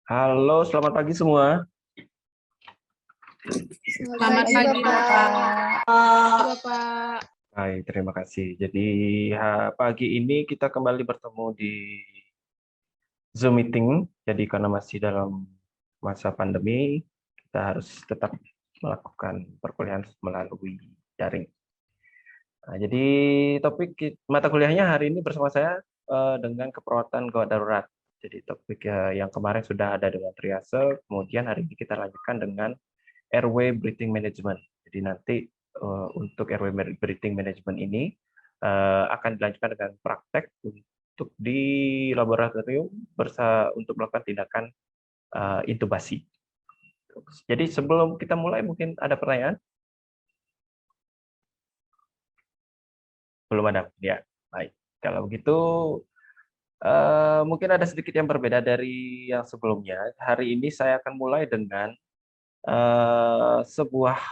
Halo, selamat pagi semua. Selamat pagi, Bapak. Bapak. Baik, terima kasih. Jadi pagi ini kita kembali bertemu di Zoom meeting. Jadi karena masih dalam masa pandemi, kita harus tetap melakukan perkuliahan melalui daring. Nah, jadi mata kuliahnya hari ini bersama saya dengan keperawatan gawat darurat. Jadi topik yang kemarin sudah ada dengan triase, kemudian hari ini kita lanjutkan dengan airway breathing management. Jadi nanti untuk airway breathing management ini akan dilanjutkan dengan praktek untuk di laboratorium untuk melakukan tindakan intubasi. Jadi sebelum kita mulai mungkin ada pertanyaan? Belum ada, ya. Baik. Kalau begitu mungkin ada sedikit yang berbeda dari yang sebelumnya. Hari ini saya akan mulai dengan sebuah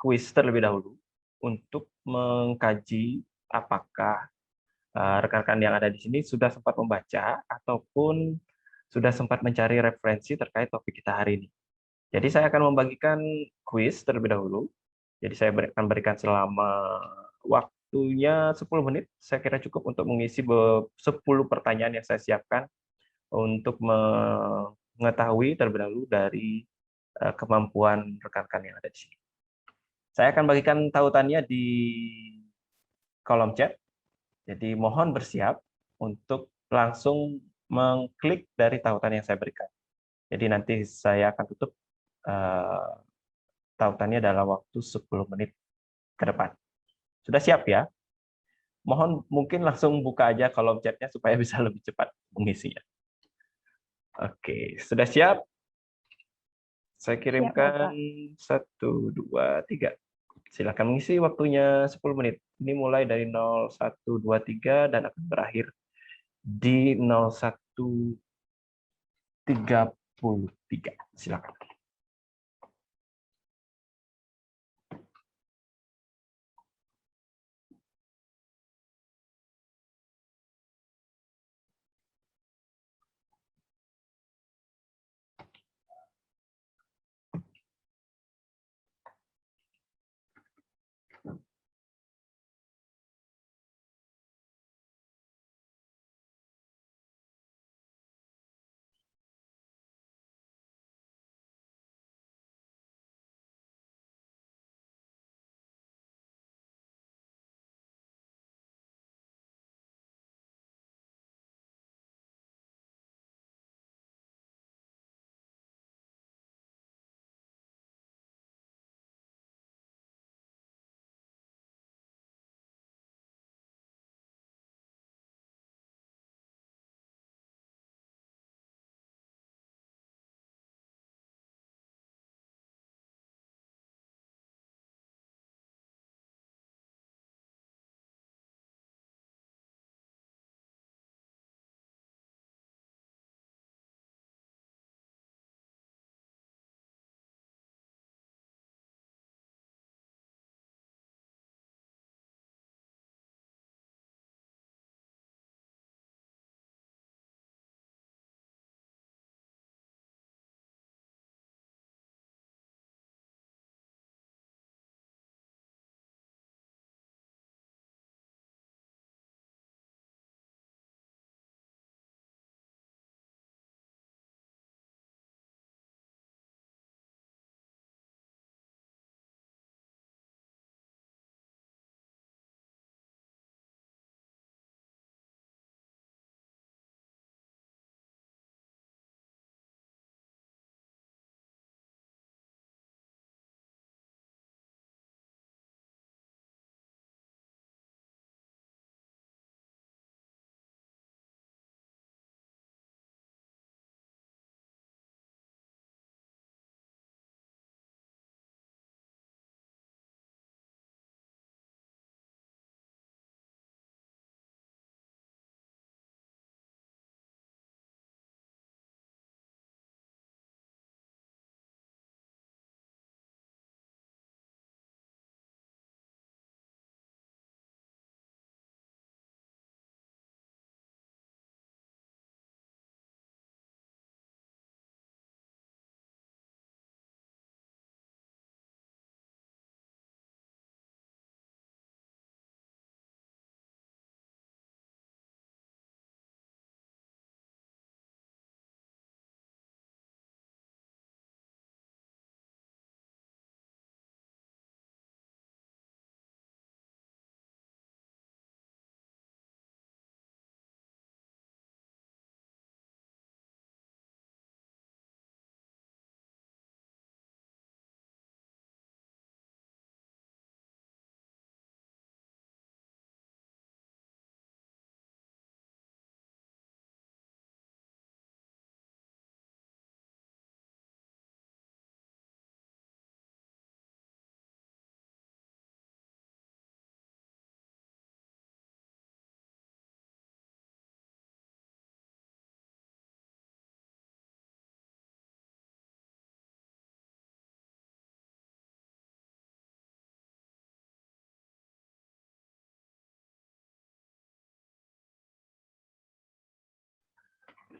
kuis terlebih dahulu untuk mengkaji apakah rekan-rekan yang ada di sini sudah sempat membaca ataupun sudah sempat mencari referensi terkait topik kita hari ini. Jadi saya akan membagikan kuis terlebih dahulu. Jadi saya akan berikan selama waktunya 10 menit. Saya kira cukup untuk mengisi 10 pertanyaan yang saya siapkan untuk mengetahui terlebih dahulu dari kemampuan rekan-rekan yang ada di sini. Saya akan bagikan tautannya di kolom chat. Jadi mohon bersiap untuk langsung mengklik dari tautan yang saya berikan. Jadi nanti saya akan tutup tautannya dalam waktu 10 menit ke depan. Sudah siap ya? Mohon mungkin langsung buka aja kolom chatnya supaya bisa lebih cepat mengisinya. Oke, sudah siap? Saya kirimkan 1, 2, 3. Silakan mengisi waktunya 10 menit. Ini mulai dari 0123 dan akan berakhir di 0133. Silakan.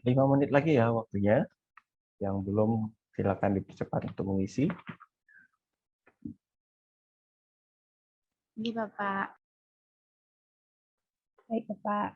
5 menit lagi ya waktunya. Yang belum silakan dipercepat untuk mengisi. Ini Bapak. Baik, Bapak.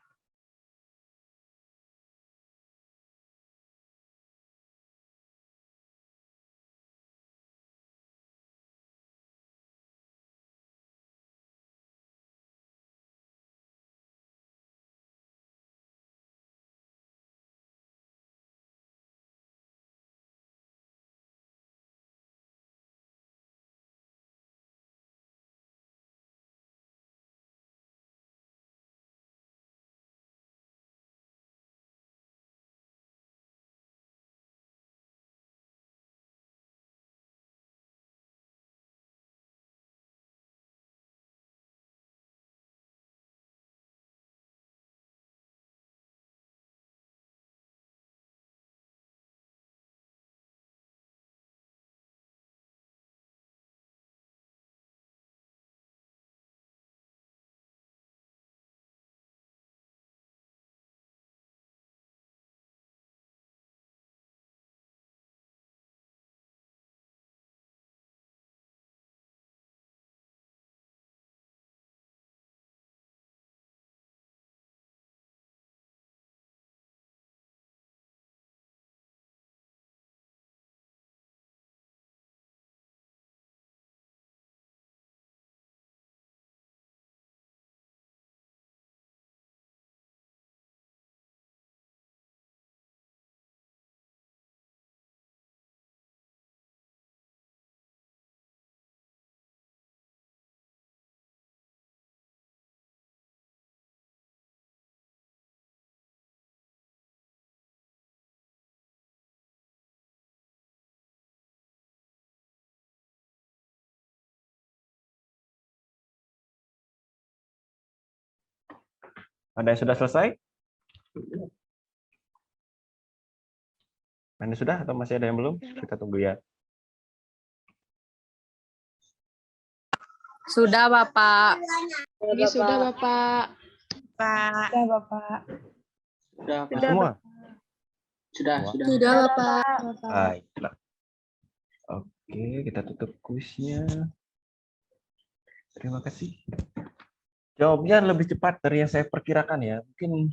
Ada yang sudah selesai? Anda sudah atau masih ada yang belum? Kita tunggu ya. Sudah Bapak. Ini sudah, Bapak. Pak. Sudah, Bapak. Sudah, Pak. Semua? Sudah. Sudah, Bapak. Baiklah. Oke, kita tutup kuisnya. Terima kasih. Jawabnya lebih cepat dari yang saya perkirakan ya. Mungkin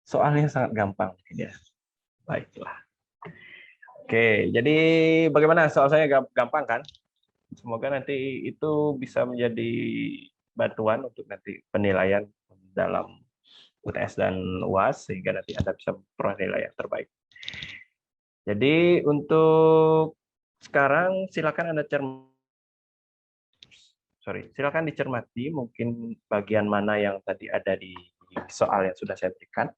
soalnya sangat gampang mungkin ya. Baiklah. Oke, jadi bagaimana soal saya gampang kan? Semoga nanti itu bisa menjadi bantuan untuk nanti penilaian dalam UTS dan UAS sehingga nanti Anda bisa memperoleh nilai yang terbaik. Jadi untuk sekarang silakan silakan dicermati mungkin bagian mana yang tadi ada di soal yang sudah saya berikan.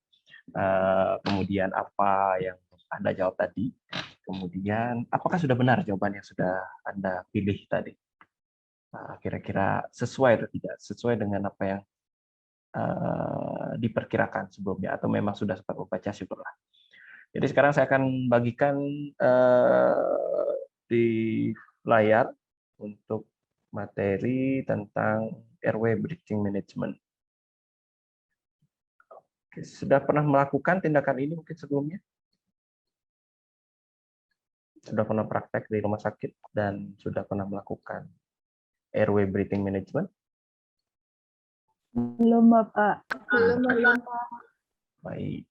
Kemudian apa yang Anda jawab tadi. Kemudian apakah sudah benar jawaban yang sudah Anda pilih tadi. Kira-kira sesuai atau tidak sesuai dengan apa yang diperkirakan sebelumnya atau memang sudah sempat membaca, syukurlah. Jadi sekarang saya akan bagikan di layar untuk materi tentang airway breathing management. Oke, sudah pernah melakukan tindakan ini mungkin sebelumnya? Sudah pernah praktek di rumah sakit dan sudah pernah melakukan airway breathing management? Belum, Bapak. Belum, Bapak. Baik.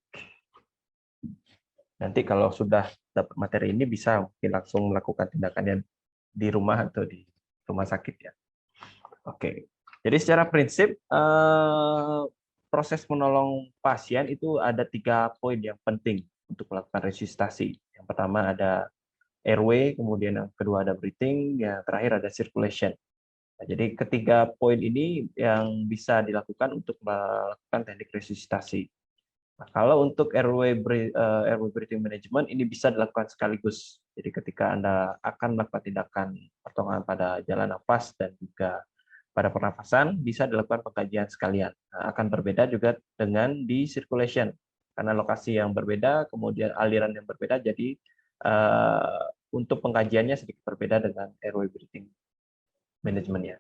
Nanti kalau sudah dapat materi ini bisa mungkin langsung melakukan tindakannya di rumah atau di rumah sakit ya. Oke. Jadi secara prinsip proses menolong pasien itu ada 3 poin yang penting untuk melakukan resusitasi. Yang pertama ada airway, kemudian yang kedua ada breathing, yang terakhir ada circulation. Nah, jadi ketiga poin ini yang bisa dilakukan untuk melakukan teknik resusitasi. Nah, kalau untuk airway breathing management ini bisa dilakukan sekaligus. Jadi ketika Anda akan melakukan tindakan pertolongan pada jalan nafas dan juga pada pernapasan, bisa dilakukan pengkajian sekalian. Nah, akan berbeda juga dengan di circulation. Karena lokasi yang berbeda, kemudian aliran yang berbeda, jadi untuk pengkajiannya sedikit berbeda dengan airway breathing management-nya.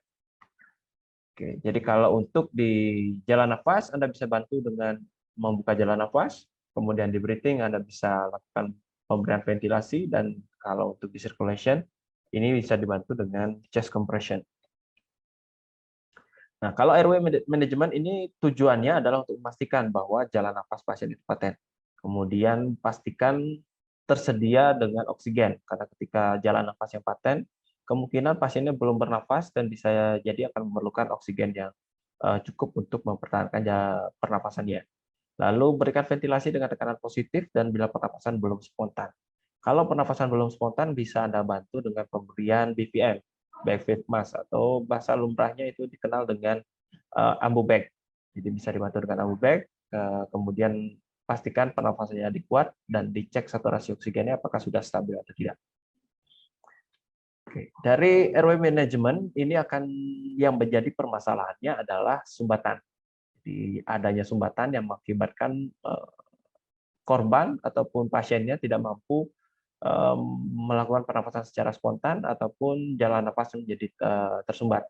Oke, jadi kalau untuk di jalan nafas, Anda bisa bantu dengan membuka jalan nafas, kemudian di breathing Anda bisa lakukan pemberian ventilasi, dan kalau untuk di circulation, ini bisa dibantu dengan chest compression. Nah, kalau airway management ini tujuannya adalah untuk memastikan bahwa jalan nafas pasien itu paten. Kemudian pastikan tersedia dengan oksigen, karena ketika jalan nafas yang paten, kemungkinan pasiennya belum bernafas dan bisa jadi akan memerlukan oksigen yang cukup untuk mempertahankan pernapasannya. Lalu berikan ventilasi dengan tekanan positif dan bila pernapasan belum spontan. Kalau pernapasan belum spontan, bisa Anda bantu dengan pemberian BVM, backfeed mask, atau bahasa lumrahnya itu dikenal dengan ambu bag. Jadi bisa dibantu dengan ambu bag, kemudian pastikan pernapasannya kuat dan dicek saturasi oksigennya apakah sudah stabil atau tidak. Oke. Dari airway management ini yang menjadi permasalahannya adalah sumbatan. Jadi adanya sumbatan yang mengakibatkan korban ataupun pasiennya tidak mampu melakukan pernapasan secara spontan ataupun jalan nafas menjadi tersumbat.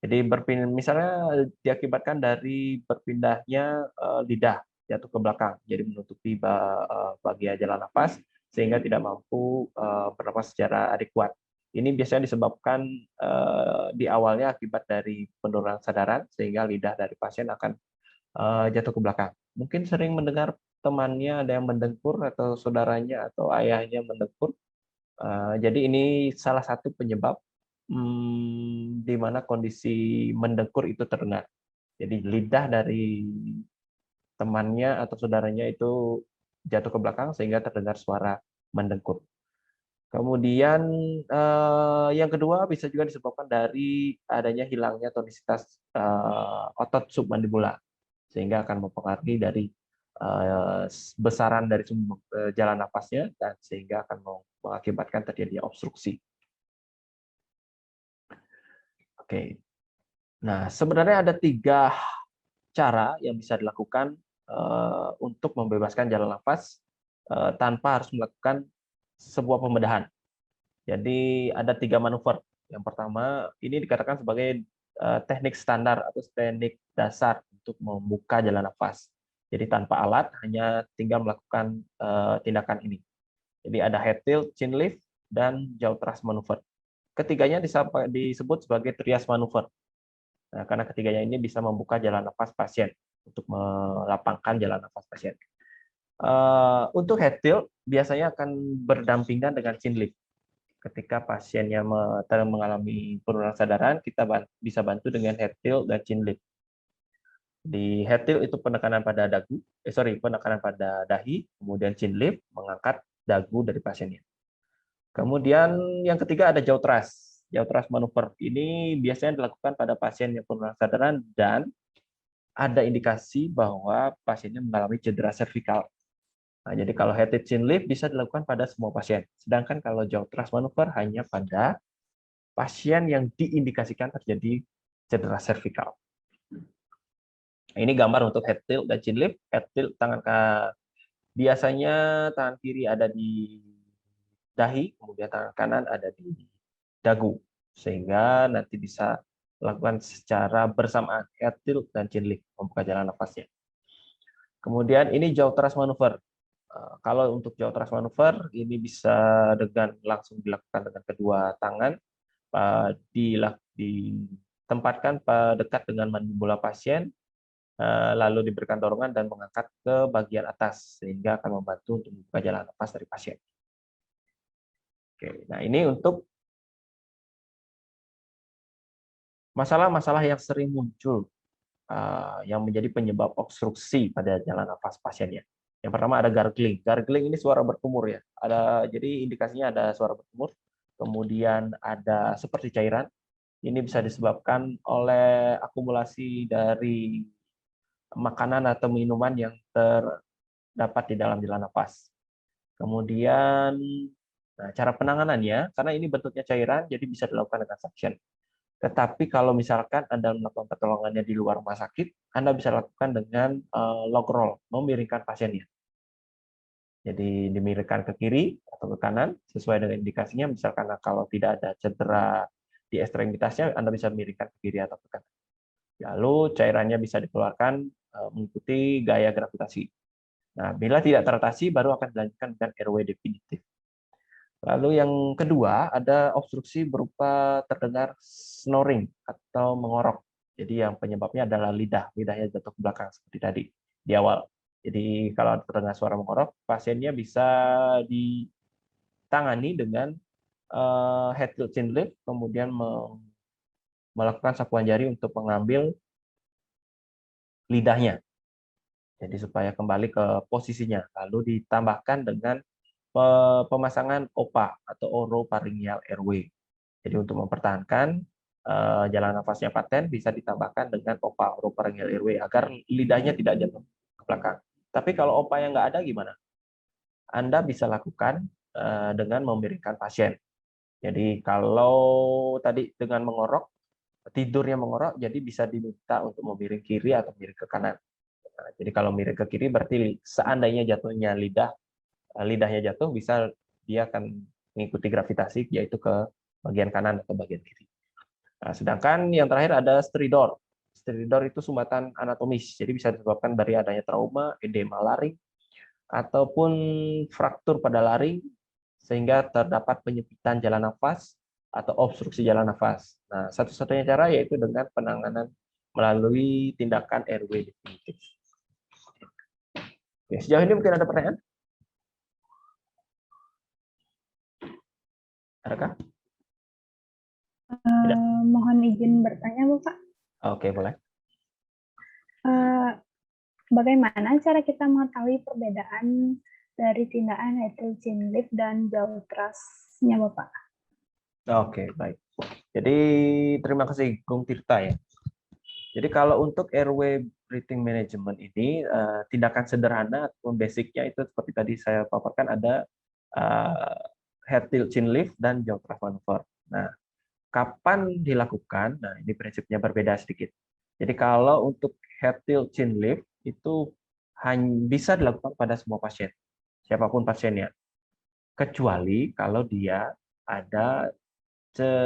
Jadi misalnya diakibatkan dari berpindahnya lidah jatuh ke belakang, jadi menutupi bagian jalan nafas sehingga tidak mampu bernapas secara adekuat. Ini biasanya disebabkan di awalnya akibat dari penurunan kesadaran sehingga lidah dari pasien akan jatuh ke belakang. Mungkin sering mendengar temannya ada yang mendengkur atau saudaranya atau ayahnya mendengkur. Jadi ini salah satu penyebab di mana kondisi mendengkur itu terdengar. Jadi lidah dari temannya atau saudaranya itu jatuh ke belakang sehingga terdengar suara mendengkur. Kemudian yang kedua bisa juga disebabkan dari adanya hilangnya tonisitas otot submandibular, sehingga akan mempengaruhi dari besaran dari jalan napasnya dan sehingga akan mengakibatkan terjadinya obstruksi. Oke. Nah, sebenarnya ada 3 cara yang bisa dilakukan untuk membebaskan jalan nafas tanpa harus melakukan sebuah pembedahan. Jadi ada 3 manuver. Yang pertama, ini dikatakan sebagai teknik standar atau teknik dasar untuk membuka jalan nafas. Jadi tanpa alat, hanya tinggal melakukan tindakan ini. Jadi ada head tilt, chin lift, dan jaw thrust maneuver. Ketiganya disebut sebagai trias maneuver. Nah, karena ketiganya ini bisa membuka jalan nafas pasien untuk melapangkan jalan nafas pasien. Untuk head tilt biasanya akan berdampingan dengan chin lift. Ketika pasiennya mengalami penurunan kesadaran, kita bisa bantu dengan head tilt dan chin lift. Di head tilt itu penekanan pada penekanan pada dahi, kemudian chin lift mengangkat dagu dari pasiennya. Kemudian yang ketiga ada jaw thrust. Jaw thrust maneuver ini biasanya dilakukan pada pasien yang penurunan kesadaran dan ada indikasi bahwa pasiennya mengalami cedera servikal. Nah, jadi kalau head tilt chin lift bisa dilakukan pada semua pasien. Sedangkan kalau jaw thrust maneuver hanya pada pasien yang diindikasikan terjadi cedera servikal. Ini gambar untuk head tilt dan chin lift. Head tilt biasanya tangan kiri ada di dahi, kemudian tangan kanan ada di dagu, sehingga nanti bisa lakukan secara bersamaan head tilt dan chin lift membuka jalan nafasnya. Kemudian ini jaw thrust maneuver. Kalau untuk jaw thrust maneuver ini bisa langsung dilakukan dengan kedua tangan, ditempatkan dekat dengan mandibula pasien, lalu diberikan dorongan dan mengangkat ke bagian atas sehingga akan membantu untuk membuka jalan nafas dari pasien. Oke, nah ini untuk masalah-masalah yang sering muncul yang menjadi penyebab obstruksi pada jalan nafas pasiennya. Yang pertama ada gargling. Gargling ini suara berkumur ya. Jadi indikasinya ada suara berkumur. Kemudian ada seperti cairan. Ini bisa disebabkan oleh akumulasi dari makanan atau minuman yang terdapat di dalam jalan nafas. Kemudian cara penanganannya, karena ini bentuknya cairan, jadi bisa dilakukan dengan suction. Tetapi kalau misalkan Anda melakukan pertolongannya di luar rumah sakit, Anda bisa lakukan dengan log roll, memiringkan pasiennya. Jadi dimiringkan ke kiri atau ke kanan, sesuai dengan indikasinya. Misalkan kalau tidak ada cedera di ekstremitasnya, Anda bisa miringkan ke kiri atau ke kanan. Lalu cairannya bisa dikeluarkan mengikuti gaya gravitasi. Nah, bila tidak teratasi, baru akan dilanjutkan dengan airway definitif. Lalu yang kedua, ada obstruksi berupa terdengar snoring atau mengorok. Jadi yang penyebabnya adalah lidahnya jatuh ke belakang seperti tadi di awal. Jadi kalau terdengar suara mengorok, pasiennya bisa ditangani dengan head tilt chin lift, kemudian melakukan sapuan jari untuk mengambil lidahnya. Jadi supaya kembali ke posisinya. Lalu ditambahkan dengan pemasangan OPA atau oropharyngeal airway. Jadi untuk mempertahankan jalan nafasnya pasien bisa ditambahkan dengan OPA oropharyngeal airway agar lidahnya tidak jatuh ke belakang. Tapi kalau OPA yang nggak ada gimana? Anda bisa lakukan dengan memiringkan pasien. Jadi kalau tadi dengan mengorok, tidurnya mengorok, jadi bisa diminta untuk memiring kiri atau miring ke kanan. Nah, jadi kalau miring ke kiri berarti seandainya jatuhnya lidahnya jatuh, bisa dia akan mengikuti gravitasi yaitu ke bagian kanan atau bagian kiri. Nah, sedangkan yang terakhir ada stridor. Stridor itu sumbatan anatomis, jadi bisa disebabkan dari adanya trauma, edema laring, ataupun fraktur pada laring sehingga terdapat penyempitan jalan nafas atau obstruksi jalan nafas. Nah, satu-satunya cara yaitu dengan penanganan melalui tindakan airway definitif. Oke, sejauh ini mungkin ada pertanyaan? Adakah? Mohon izin bertanya, Bapak. Oke, boleh. Bagaimana cara kita mengetahui perbedaan dari tindakan head tilt chin lift dan jaw thrust-nya, Bapak? Oke, baik. Jadi terima kasih Gung Tirta ya. Jadi kalau untuk airway breathing management ini tindakan sederhana ataupun basicnya itu seperti tadi saya paparkan ada head tilt chin lift dan jaw thrust maneuver. Nah, kapan dilakukan? Nah, ini prinsipnya berbeda sedikit. Jadi kalau untuk head tilt chin lift itu hanya bisa dilakukan pada semua pasien, siapapun pasiennya, kecuali kalau dia ada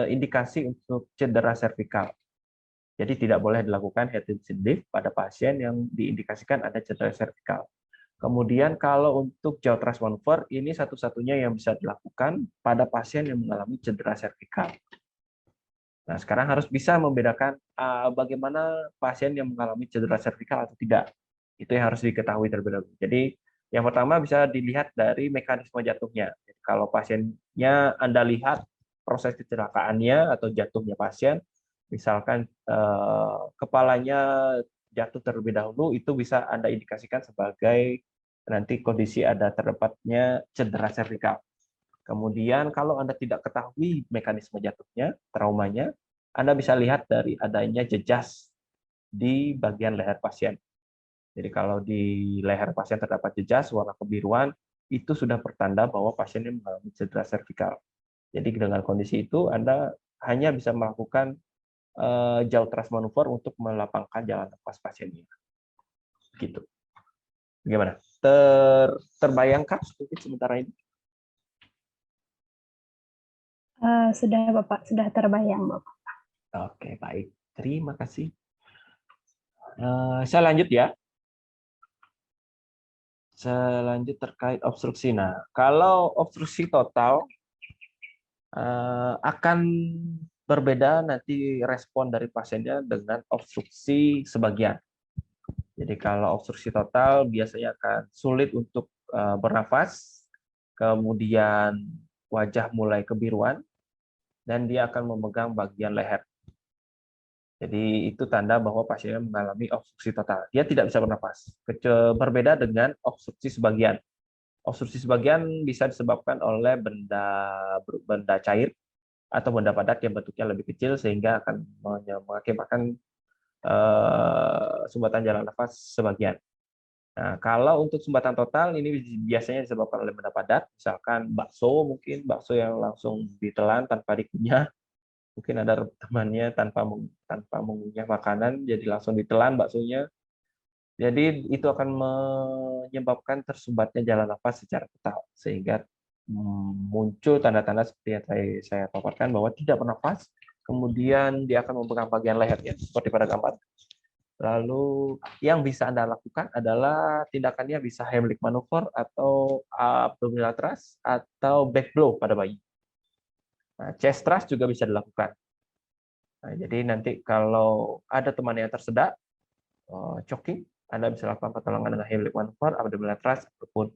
indikasi untuk cedera servikal. Jadi tidak boleh dilakukan head tilt chin lift pada pasien yang diindikasikan ada cedera servikal. Kemudian kalau untuk jaw thrust maneuver, ini satu-satunya yang bisa dilakukan pada pasien yang mengalami cedera servikal. Nah, sekarang harus bisa membedakan bagaimana pasien yang mengalami cedera servikal atau tidak. Itu yang harus diketahui terlebih dahulu. Jadi yang pertama bisa dilihat dari mekanisme jatuhnya. Jadi, kalau pasiennya Anda lihat proses kecelakaannya atau jatuhnya pasien, misalkan kepalanya jatuh terlebih dahulu, itu bisa Anda indikasikan sebagai nanti kondisi ada terdapatnya cedera servikal. Kemudian kalau Anda tidak ketahui mekanisme jatuhnya, traumanya, Anda bisa lihat dari adanya jejas di bagian leher pasien. Jadi kalau di leher pasien terdapat jejas warna kebiruan, itu sudah pertanda bahwa pasiennya mengalami cedera servikal. Jadi dengan kondisi itu Anda hanya bisa melakukan jaw thrust maneuver untuk melapangkan jalan nafas pasiennya. Gitu. Gimana? Terbayangkan mungkin sementara ini? Sudah, Bapak. Sudah terbayang, Bapak. Oke, baik. Terima kasih. Saya lanjut ya. Selanjut terkait obstruksi. Nah, kalau obstruksi total akan berbeda nanti respon dari pasiennya dengan obstruksi sebagian. Jadi kalau obstruksi total biasanya akan sulit untuk bernafas, kemudian wajah mulai kebiruan, dan dia akan memegang bagian leher. Jadi itu tanda bahwa pasiennya mengalami obstruksi total. Dia tidak bisa bernafas. Berbeda dengan obstruksi sebagian. Obstruksi sebagian bisa disebabkan oleh benda cair atau benda padat yang bentuknya lebih kecil sehingga akan mengakibatkan sumbatan jalan nafas sebagian. Nah, kalau untuk sumbatan total ini biasanya disebabkan oleh benda padat, misalkan bakso yang langsung ditelan tanpa dikunyah. Mungkin ada temannya tanpa mengunyah makanan, jadi langsung ditelan baksonya. Jadi itu akan menyebabkan tersumbatnya jalan nafas secara total, sehingga muncul tanda-tanda seperti yang saya paparkan bahwa tidak bernafas, kemudian dia akan memegang bagian lehernya seperti pada gambar. Lalu yang bisa Anda lakukan adalah tindakannya bisa Heimlich maneuver atau abdominal thrust atau back blow pada bayi. Nah, chest thrust juga bisa dilakukan. Nah, jadi nanti kalau ada teman yang tersedak, choking, Anda bisa lakukan pertolongan dengan Heimlich maneuver, abdominal thrust, ataupun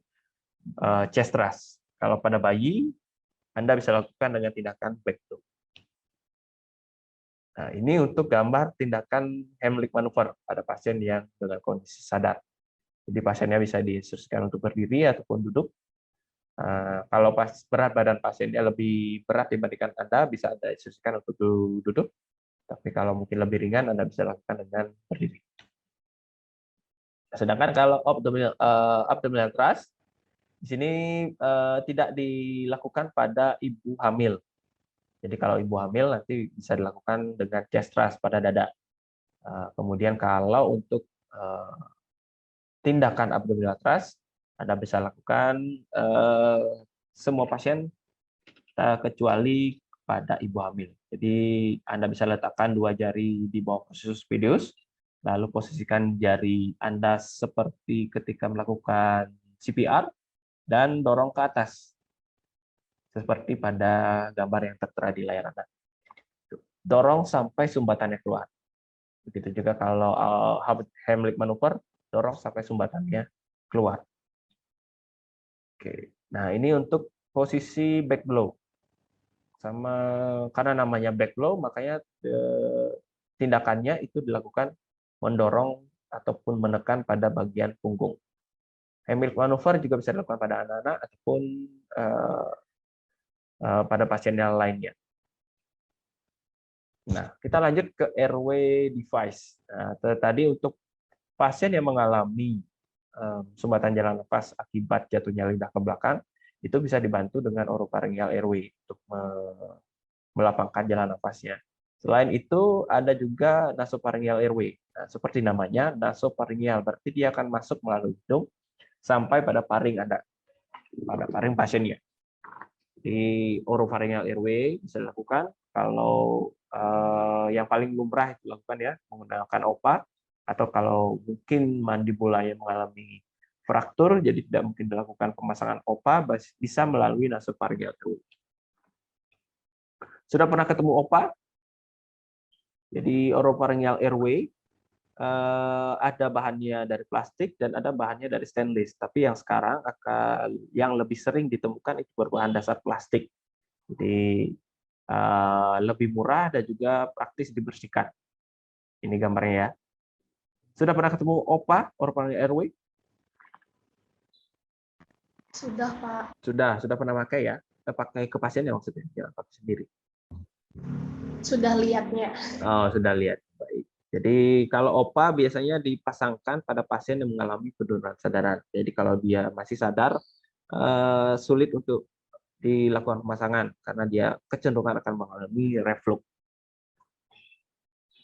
chest thrust. Kalau pada bayi, Anda bisa lakukan dengan tindakan back blow. Nah, ini untuk gambar tindakan Heimlich maneuver pada pasien yang dengan kondisi sadar. Jadi pasiennya bisa diinstruksikan untuk berdiri ataupun duduk. Kalau berat badan pasiennya lebih berat dibandingkan Anda, bisa Anda instruksikan untuk duduk. Tapi kalau mungkin lebih ringan, Anda bisa lakukan dengan berdiri. Sedangkan kalau abdominal thrust, di sini tidak dilakukan pada ibu hamil. Jadi kalau ibu hamil nanti bisa dilakukan dengan chest thrust pada dada. Kemudian kalau untuk tindakan abdominal thrust, Anda bisa lakukan semua pasien kecuali pada ibu hamil. Jadi Anda bisa letakkan 2 jari di bawah posisi spadius, lalu posisikan jari Anda seperti ketika melakukan CPR, dan dorong ke atas, seperti pada gambar yang tertera di layar Anda. Dorong sampai sumbatannya keluar. Begitu juga kalau Heimlich maneuver, dorong sampai sumbatannya keluar. Oke. Nah, ini untuk posisi back blow. Sama karena namanya back blow, makanya tindakannya itu dilakukan mendorong ataupun menekan pada bagian punggung. Heimlich maneuver juga bisa dilakukan pada anak-anak ataupun pada pasien yang lainnya. Nah, kita lanjut ke airway device. Nah, tadi untuk pasien yang mengalami sumbatan jalan nafas akibat jatuhnya lidah ke belakang, itu bisa dibantu dengan oropharyngeal airway untuk melapangkan jalan nafasnya. Selain itu, ada juga nasopharyngeal airway. Nah, seperti namanya, nasopharyngeal, berarti dia akan masuk melalui hidung sampai pada paring Anda, pada paring pasiennya. Di oropharyngeal airway bisa dilakukan kalau yang paling lumrah itu dilakukan ya menggunakan OPA, atau kalau mungkin mandibulanya mengalami fraktur jadi tidak mungkin dilakukan pemasangan OPA, bisa melalui nasopharyngeal airway. Sudah pernah ketemu OPA? Jadi oropharyngeal airway ada bahannya dari plastik dan ada bahannya dari stainless. Tapi yang sekarang yang lebih sering ditemukan itu berbahan dasar plastik. Jadi lebih murah dan juga praktis dibersihkan. Ini gambarnya ya. Sudah pernah ketemu OPA, oropharyngeal airway? Sudah, Pak. Sudah pernah pakai ya? Pakai ke pasiennya maksudnya, jangan pakai sendiri. Sudah lihatnya. Oh, sudah lihat. Baik. Jadi kalau OPA biasanya dipasangkan pada pasien yang mengalami penurunan kesadaran. Jadi kalau dia masih sadar, sulit untuk dilakukan pemasangan karena dia kecenderungan akan mengalami reflux.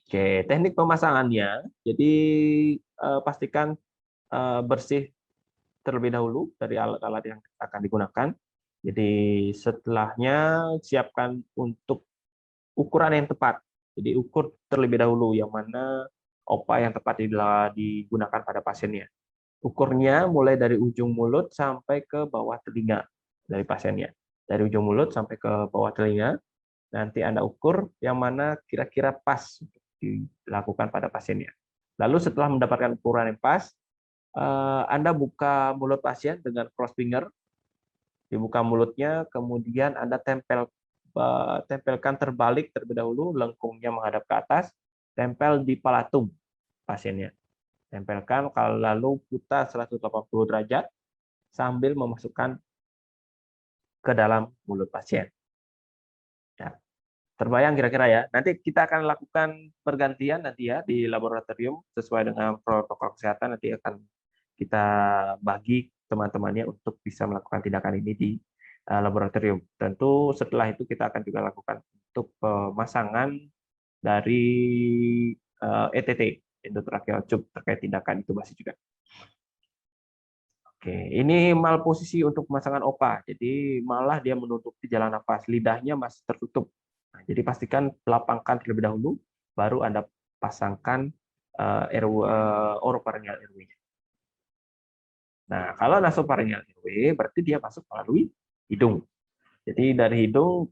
Oke, teknik pemasangannya. Jadi pastikan bersih terlebih dahulu dari alat-alat yang akan digunakan. Jadi setelahnya siapkan untuk ukuran yang tepat. Jadi ukur terlebih dahulu yang mana OPA yang tepat digunakan pada pasiennya. Ukurnya mulai dari ujung mulut sampai ke bawah telinga dari pasiennya. Dari ujung mulut sampai ke bawah telinga, nanti Anda ukur yang mana kira-kira pas untuk dilakukan pada pasiennya. Lalu setelah mendapatkan ukuran yang pas, Anda buka mulut pasien dengan cross finger, dibuka mulutnya, kemudian Anda tempelkan terbalik terlebih dahulu, lengkungnya menghadap ke atas, tempel di palatum pasiennya. Tempelkan, lalu putar 180 derajat sambil memasukkan ke dalam mulut pasien. Ya, terbayang kira-kira ya. Nanti kita akan lakukan pergantian nanti ya di laboratorium sesuai dengan protokol kesehatan, nanti akan kita bagi teman-temannya untuk bisa melakukan tindakan ini di laboratorium. Tentu setelah itu kita akan juga lakukan untuk pemasangan dari ETT, endotracheal tube, terkait tindakan intubasi juga. Oke, ini malposisi untuk pemasangan OPA. Jadi malah dia menutupi jalan nafas, lidahnya masih tertutup. Nah, jadi pastikan lapangkan terlebih dahulu, baru Anda pasangkan orofaringal airway-nya. Nah, kalau nasofaringal airway berarti dia masuk melalui hidung. Jadi dari hidung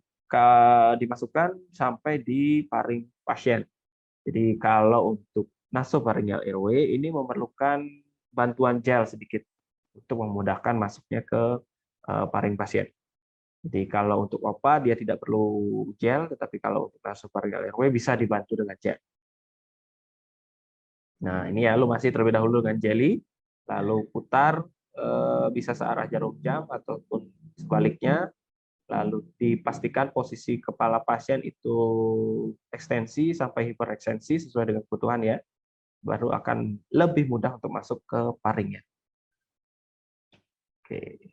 dimasukkan sampai di paring pasien. Jadi kalau untuk nasofaringal airway ini memerlukan bantuan gel sedikit untuk memudahkan masuknya ke paring pasien. Jadi kalau untuk OPA dia tidak perlu gel, tetapi kalau untuk nasofaringal airway bisa dibantu dengan gel. Nah, ini ya, lumasi terlebih dahulu dengan jelly, lalu putar bisa searah jarum jam ataupun sebaliknya, lalu dipastikan posisi kepala pasien itu ekstensi sampai hiperekstensi sesuai dengan kebutuhan ya, baru akan lebih mudah untuk masuk ke paringnya. Oke.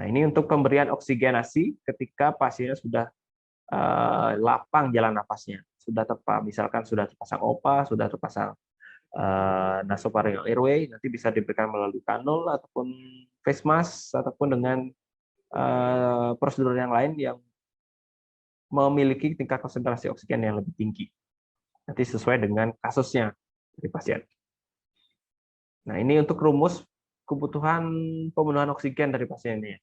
Nah, ini untuk pemberian oksigenasi ketika pasiennya sudah lapang jalan napasnya, sudah misalkan sudah terpasang OPA, sudah terpasang nasofaringal airway, nanti bisa diberikan melalui kanul ataupun face mask ataupun dengan prosedur yang lain yang memiliki tingkat konsentrasi oksigen yang lebih tinggi. Nanti sesuai dengan kasusnya dari pasien. Nah, ini untuk rumus kebutuhan pemenuhan oksigen dari pasiennya.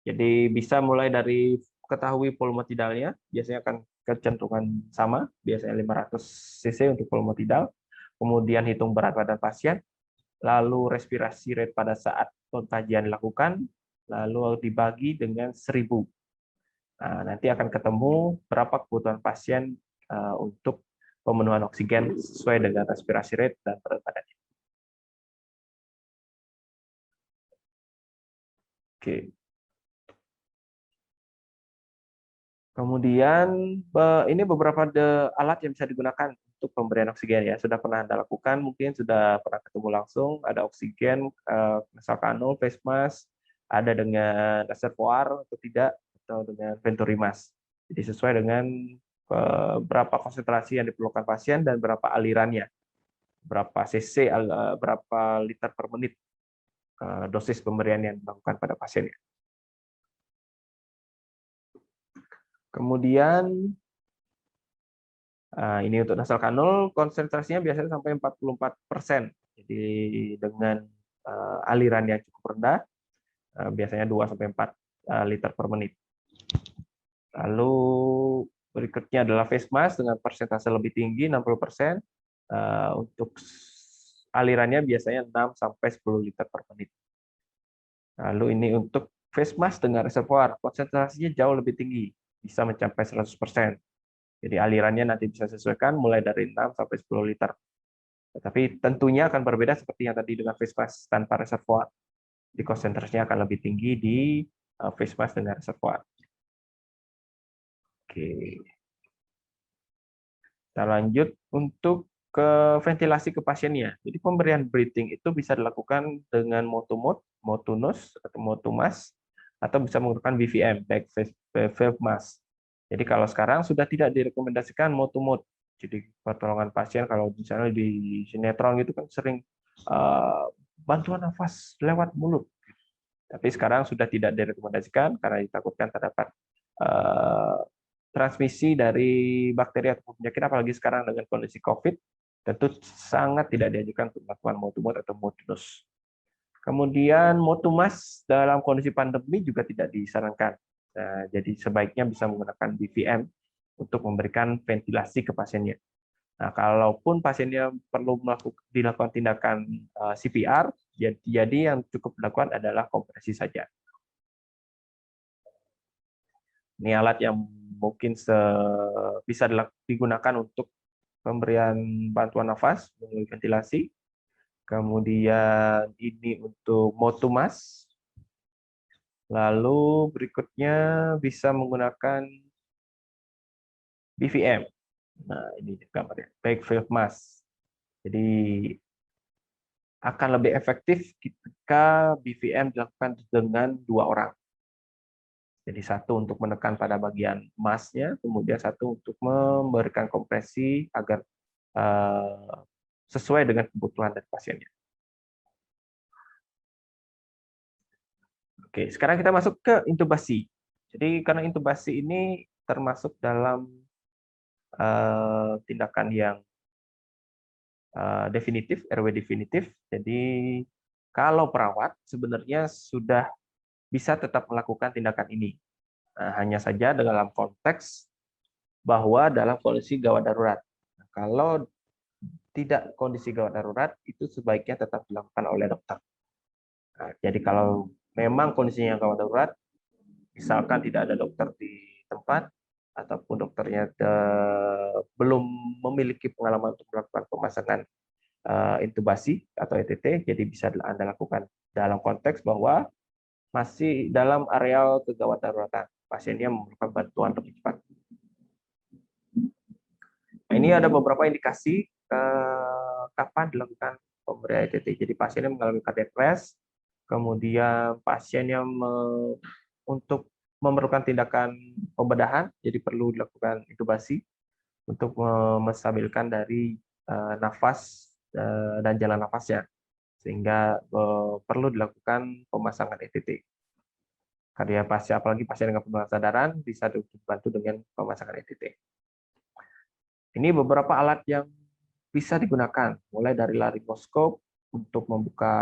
Jadi bisa mulai dari ketahui volumotidalnya, biasanya akan kecenderungan sama, biasanya 500 cc untuk volumotidal. Kemudian hitung berat badan pasien, lalu respirasi rate pada saat pengkajian dilakukan, lalu dibagi dengan 1000. Nah, nanti akan ketemu berapa kebutuhan pasien untuk pemenuhan oksigen sesuai dengan respirasi rate dan berat badannya. Oke. Kemudian ini beberapa alat yang bisa digunakan untuk pemberian oksigen ya. Sudah pernah Anda lakukan, mungkin sudah pernah ketemu langsung. Ada oksigen, nasal kanul, face mask, ada dengan reservoir atau tidak, atau dengan venturi mask. Jadi sesuai dengan berapa konsentrasi yang diperlukan pasien dan berapa alirannya, berapa cc, berapa liter per menit dosis pemberian yang dilakukan pada pasiennya. Kemudian ini untuk nasal kanul, konsentrasinya biasanya sampai 44%. Jadi dengan aliran yang cukup rendah, biasanya 2-4 liter per menit. Lalu berikutnya adalah face mask dengan persentase lebih tinggi, 60%. Untuk alirannya biasanya 6-10 liter per menit. Lalu ini untuk face mask dengan reservoir, konsentrasinya jauh lebih tinggi, bisa mencapai 100%. Jadi alirannya nanti bisa sesuaikan mulai dari 6-10 liter. Tetapi tentunya akan berbeda seperti yang tadi dengan face mask tanpa reservoir. Di konsentrasinya akan lebih tinggi di face mask dengan reservoir. Oke. Kita lanjut untuk ke ventilasi ke pasiennya. Jadi pemberian breathing itu bisa dilakukan dengan mode to mode, mode to nose atau mode to mask, atau bisa menggunakan BVM, back valve mask. Jadi kalau sekarang sudah tidak direkomendasikan mode to mode. Jadi pertolongan pasien kalau misalnya di sinetron gitu kan sering bantuan nafas lewat mulut. Tapi sekarang sudah tidak direkomendasikan karena ditakutkan terdapat transmisi dari bakteri atau penyakit, apalagi sekarang dengan kondisi COVID, tentu sangat tidak dianjurkan untuk melakukan mode to mode atau mode to nose. Kemudian mode to mask dalam kondisi pandemi juga tidak disarankan. Nah, jadi sebaiknya bisa menggunakan BVM untuk memberikan ventilasi ke pasiennya. Nah, kalaupun pasiennya perlu dilakukan tindakan CPR, jadi yang cukup dilakukan adalah kompresi saja. Ini alat yang mungkin bisa digunakan untuk pemberian bantuan nafas melalui ventilasi. Kemudian ini untuk mode to mask. Lalu berikutnya bisa menggunakan BVM. Nah, ini gambarnya, back valve mask. Jadi akan lebih efektif ketika BVM dilakukan dengan 2 orang. Jadi satu untuk menekan pada bagian masknya, kemudian satu untuk memberikan kompresi agar sesuai dengan kebutuhan dari pasiennya. Oke, sekarang kita masuk ke intubasi. Jadi karena intubasi ini termasuk dalam tindakan yang definitif, RW definitif. Jadi kalau perawat sebenarnya sudah bisa tetap melakukan tindakan ini. Nah, hanya saja dalam konteks bahwa dalam kondisi gawat darurat. Nah, kalau tidak kondisi gawat darurat, itu sebaiknya tetap dilakukan oleh dokter. Nah, jadi kalau memang kondisinya gawat darurat, misalkan tidak ada dokter di tempat, ataupun dokternya belum memiliki pengalaman untuk melakukan pemasangan intubasi atau ETT, jadi bisa Anda lakukan dalam konteks bahwa masih dalam areal kegawat daruratan, pasiennya memerlukan bantuan lebih cepat. Nah, ini ada beberapa indikasi kapan dilakukan pemberian ETT. Jadi pasiennya mengalami cardiac arrest, kemudian pasiennya untuk memerlukan tindakan pembedahan, jadi perlu dilakukan intubasi untuk menstabilkan dari nafas dan jalan nafasnya, sehingga perlu dilakukan pemasangan ETT. Karena pasien, apalagi pasien dengan penurunan kesadaran, bisa dibantu dengan pemasangan ETT. Ini beberapa alat yang bisa digunakan, mulai dari laryngoskop untuk membuka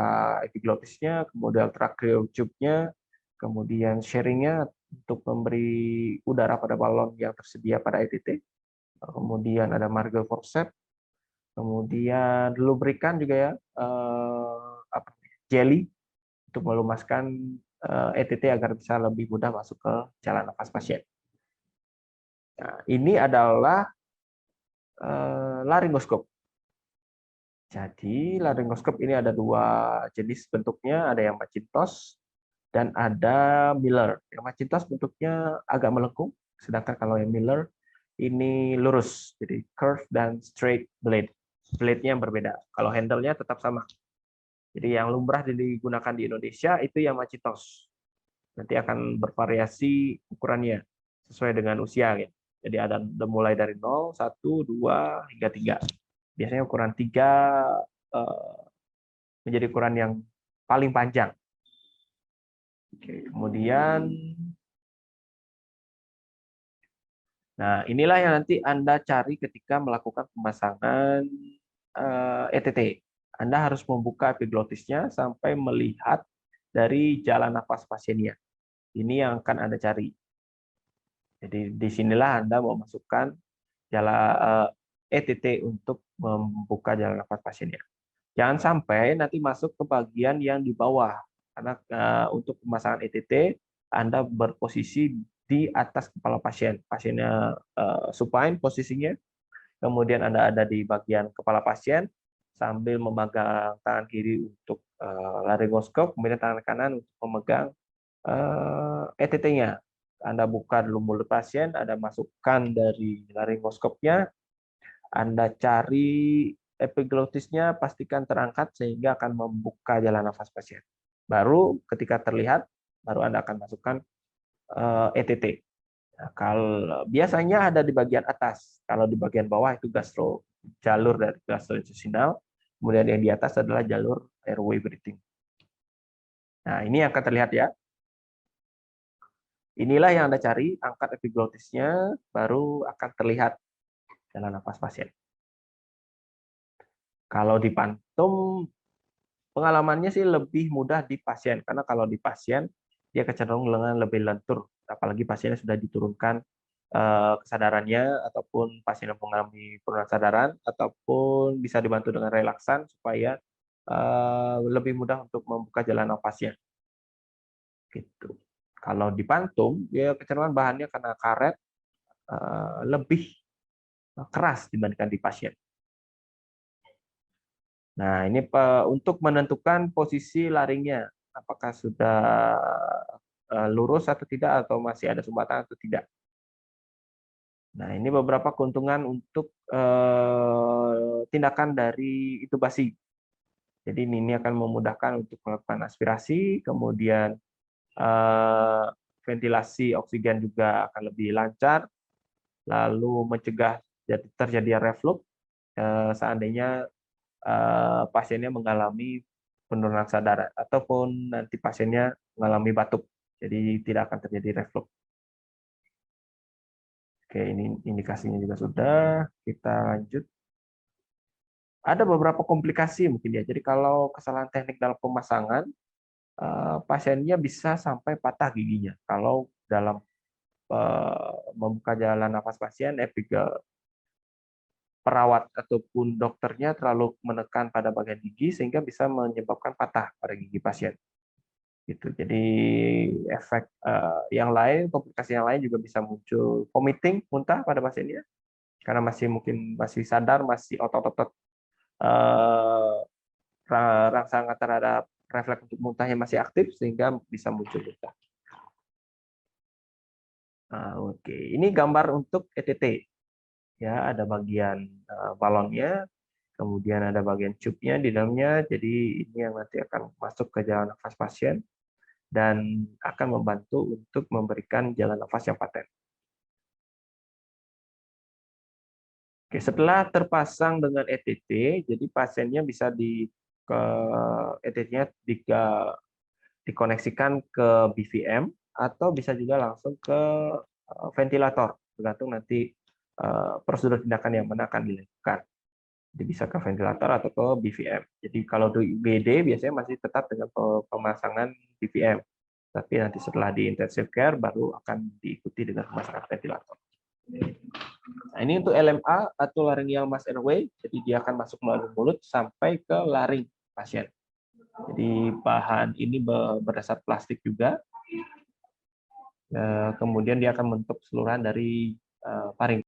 epiglottisnya, kemudian tracheal tube-nya, kemudian sharing-nya untuk memberi udara pada balon yang tersedia pada ETT, kemudian ada Margel forceps, kemudian lubrikan juga ya, jelly untuk melumaskan ETT agar bisa lebih mudah masuk ke jalan nafas pasien. Nah, ini adalah laryngoskop. Jadi laryngoskop ini ada dua jenis bentuknya, ada yang Macintosh dan ada Miller. Yang Macintosh bentuknya agak melengkung, sedangkan kalau yang Miller ini lurus, jadi curve dan straight blade. Blade-nya yang berbeda. Kalau handle-nya tetap sama. Jadi yang lumrah digunakan di Indonesia itu yang Macintosh. Nanti akan bervariasi ukurannya sesuai dengan usia. Ya. Jadi ada mulai dari 0, 1, 2, hingga 3. Biasanya ukuran 3 menjadi ukuran yang paling panjang. Oke, kemudian, nah inilah yang nanti Anda cari ketika melakukan pemasangan ETT. Anda harus membuka epiglottisnya sampai melihat dari jalan nafas pasiennya. Ini yang akan Anda cari. Jadi disinilah Anda mau masukkan jalan ETT untuk membuka jalan nafas pasiennya. Jangan sampai nanti masuk ke bagian yang di bawah, karena untuk pemasangan ETT Anda berposisi di atas kepala pasien. Pasiennya supine posisinya, kemudian Anda ada di bagian kepala pasien sambil memegang tangan kiri untuk laryngoskop, kemudian tangan kanan untuk memegang ETT-nya. Anda buka dulu mulut pasien, Anda masukkan dari laryngoskopnya, Anda cari epiglottisnya, pastikan terangkat sehingga akan membuka jalan nafas pasien. Baru ketika terlihat, baru Anda akan masukkan ETT. Nah, kalau biasanya ada di bagian atas, kalau di bagian bawah itu jalur dari gastrointestinal, kemudian yang di atas adalah jalur airway breathing. Nah, ini akan terlihat ya. Inilah yang Anda cari, angkat epiglottisnya, baru akan terlihat jalan nafas pasien. Kalau di pantum, pengalamannya sih lebih mudah di pasien, karena kalau di pasien, dia kecenderungan lebih lentur, apalagi pasiennya sudah diturunkan kesadarannya, ataupun pasien yang mengalami penurunan kesadaran, ataupun bisa dibantu dengan relaksan, supaya lebih mudah untuk membuka jalan nafasnya. Gitu. Kalau di pantum, ya kecenderungan bahannya karena karet lebih keras dibandingkan di pasien. Nah, ini untuk menentukan posisi laringnya, apakah sudah lurus atau tidak, atau masih ada sumbatan atau tidak. Nah, ini beberapa keuntungan untuk tindakan dari intubasi. Jadi ini akan memudahkan untuk melakukan aspirasi, kemudian ventilasi oksigen juga akan lebih lancar, lalu mencegah terjadi reflux seandainya pasiennya mengalami penurunan kesadaran ataupun nanti pasiennya mengalami batuk, jadi tidak akan terjadi reflux. Oke, ini indikasinya juga sudah. Kita lanjut. Ada beberapa komplikasi mungkin ya. Jadi kalau kesalahan teknik dalam pemasangan, pasiennya bisa sampai patah giginya. Kalau dalam membuka jalan nafas pasien, perawat ataupun dokternya terlalu menekan pada bagian gigi sehingga bisa menyebabkan patah pada gigi pasien. Gitu. Jadi efek yang lain, komplikasi yang lain juga bisa muncul vomiting, muntah pada pasiennya karena mungkin masih sadar, masih otot-otot rangsangan terhadap refleks untuk muntahnya masih aktif sehingga bisa muncul muntah. Oke, ini gambar untuk ETT. Ya, ada bagian balonnya, kemudian ada bagian tube-nya di dalamnya. Jadi ini yang nanti akan masuk ke jalan nafas pasien dan akan membantu untuk memberikan jalan nafas yang paten. Oke, setelah terpasang dengan ETT, jadi pasiennya bisa ETT-nya dikoneksikan ke BVM atau bisa juga langsung ke ventilator, tergantung nanti prosedur tindakan yang mana akan dilakukan. Jadi bisa ke ventilator atau ke BVM. Jadi kalau di UGD biasanya masih tetap dengan pemasangan BVM. Tapi nanti setelah di intensive care baru akan diikuti dengan pemasangan ventilator. Nah, ini untuk LMA atau laryngeal mass airway, jadi dia akan masuk melalui mulut sampai ke laring pasien. Jadi bahan ini berdasar plastik juga. Kemudian dia akan membentuk seluruhan dari faring.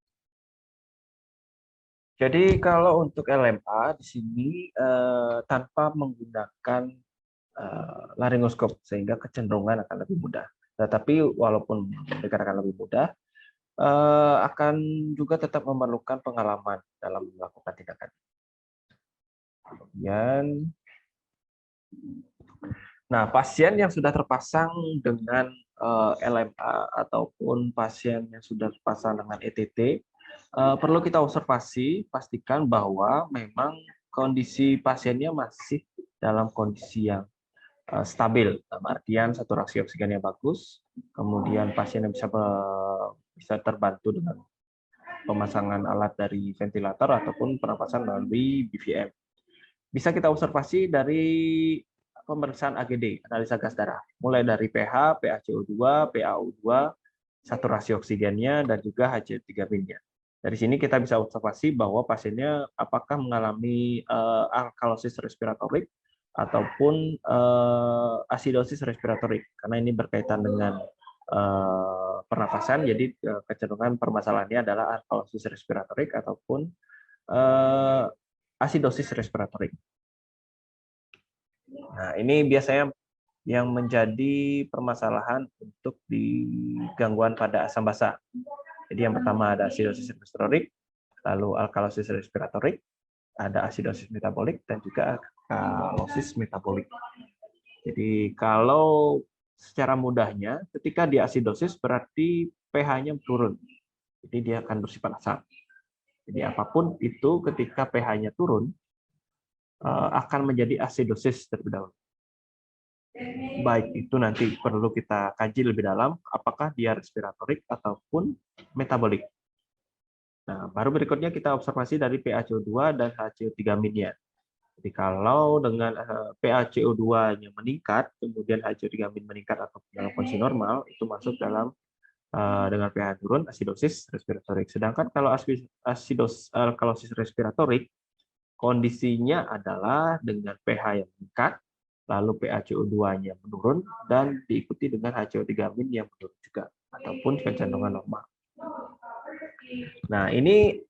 Jadi kalau untuk LMA di sini tanpa menggunakan laryngoskop sehingga kecenderungan akan lebih mudah. Tetapi walaupun dikatakan lebih mudah, akan juga tetap memerlukan pengalaman dalam melakukan tindakan. Kemudian, nah pasien yang sudah terpasang dengan LMA ataupun pasien yang sudah terpasang dengan ETT, perlu kita observasi, pastikan bahwa memang kondisi pasiennya masih dalam kondisi yang stabil, dalam artian saturasi oksigennya bagus, kemudian pasien yang bisa terbantu dengan pemasangan alat dari ventilator ataupun pernapasan melalui BVM. Bisa kita observasi dari pemeriksaan AGD, analisa gas darah, mulai dari pH, PaCO2, PaO2, saturasi oksigennya, dan juga HCl3-nya. Dari sini kita bisa observasi bahwa pasiennya apakah mengalami alkalosis respiratorik ataupun asidosis respiratorik, karena ini berkaitan dengan pernafasan, jadi kecenderungan permasalahannya adalah alkalosis respiratorik ataupun asidosis respiratorik. Nah, ini biasanya yang menjadi permasalahan untuk di gangguan pada asam basa. Jadi yang pertama ada asidosis respiratorik, lalu alkalosis respiratorik, ada asidosis metabolik, dan juga alkalosis metabolik. Jadi kalau secara mudahnya, ketika di asidosis berarti pH-nya turun. Jadi dia akan bersifat asam. Jadi apapun itu ketika pH-nya turun, akan menjadi asidosis terlebih dahulu. Baik itu nanti perlu kita kaji lebih dalam, apakah dia respiratorik ataupun metabolik. Nah, baru berikutnya kita observasi dari PaCO2 dan HCl3-nya. Jadi kalau dengan PaCO2-nya meningkat, kemudian HCl3- meningkat atau dalam kondisi normal, itu masuk dalam dengan pH turun, asidosis respiratorik. Sedangkan kalau alkalosis respiratorik, kondisinya adalah dengan pH yang meningkat, lalu PaCO2-nya menurun, dan diikuti dengan HCl3- yang menurun juga, ataupun kecenderungan normal. Nah, ini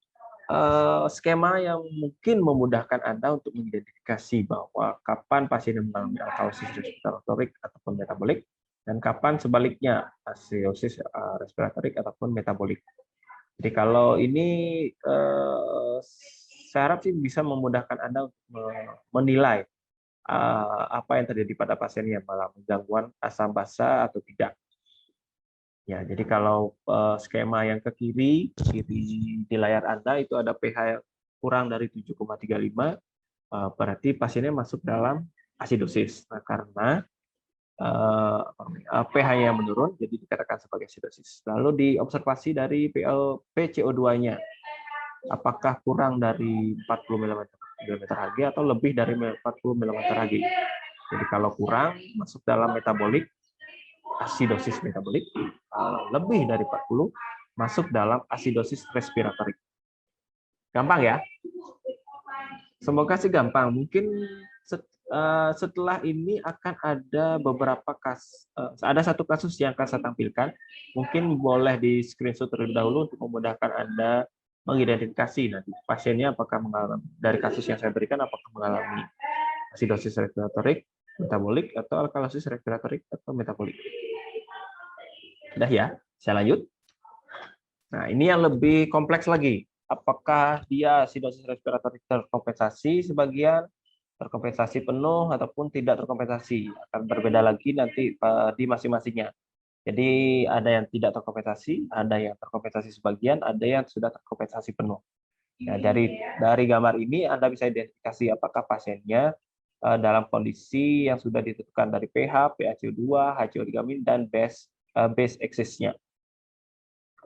skema yang mungkin memudahkan Anda untuk mengidentifikasi bahwa kapan pasien mengalami alkalosis respiratorik ataupun metabolik, dan kapan sebaliknya asidosis respiratorik ataupun metabolik. Jadi kalau ini saya harap sih bisa memudahkan Anda untuk menilai apa yang terjadi pada pasien yang mengalami gangguan asam basa atau tidak. Ya, jadi kalau skema yang ke kiri di layar Anda itu ada pH kurang dari 7,35, berarti pasiennya masuk dalam asidosis. Nah, karena pH-nya menurun, jadi dikatakan sebagai acidosis. Lalu diobservasi dari PCO2-nya, apakah kurang dari 40 mmHg atau lebih dari 40 mmHg. Jadi kalau kurang, masuk dalam metabolik, asidosis metabolik. Kalau lebih dari 40, masuk dalam asidosis respiratorik. Gampang ya? Semoga sih gampang. Mungkin setelah ini akan ada beberapa kasus, ada satu kasus yang akan saya tampilkan. Mungkin boleh di screenshot terlebih dahulu untuk memudahkan Anda mengidentifikasi nanti pasiennya apakah mengalami, dari kasus yang saya berikan, apakah mengalami asidosis respiratorik, metabolik, atau alkalosis respiratorik atau metabolik. Sudah ya, saya lanjut. Nah, ini yang lebih kompleks lagi. Apakah dia asidosis respiratorik terkompensasi sebagian, terkompensasi penuh, ataupun tidak terkompensasi. Akan berbeda lagi nanti di masing-masingnya. Jadi ada yang tidak terkompensasi, ada yang terkompensasi sebagian, ada yang sudah terkompensasi penuh. Nah, dari gambar ini Anda bisa identifikasi apakah pasiennya dalam kondisi yang sudah ditentukan dari pH, PaCO2, HCO3-, dan base excess-nya.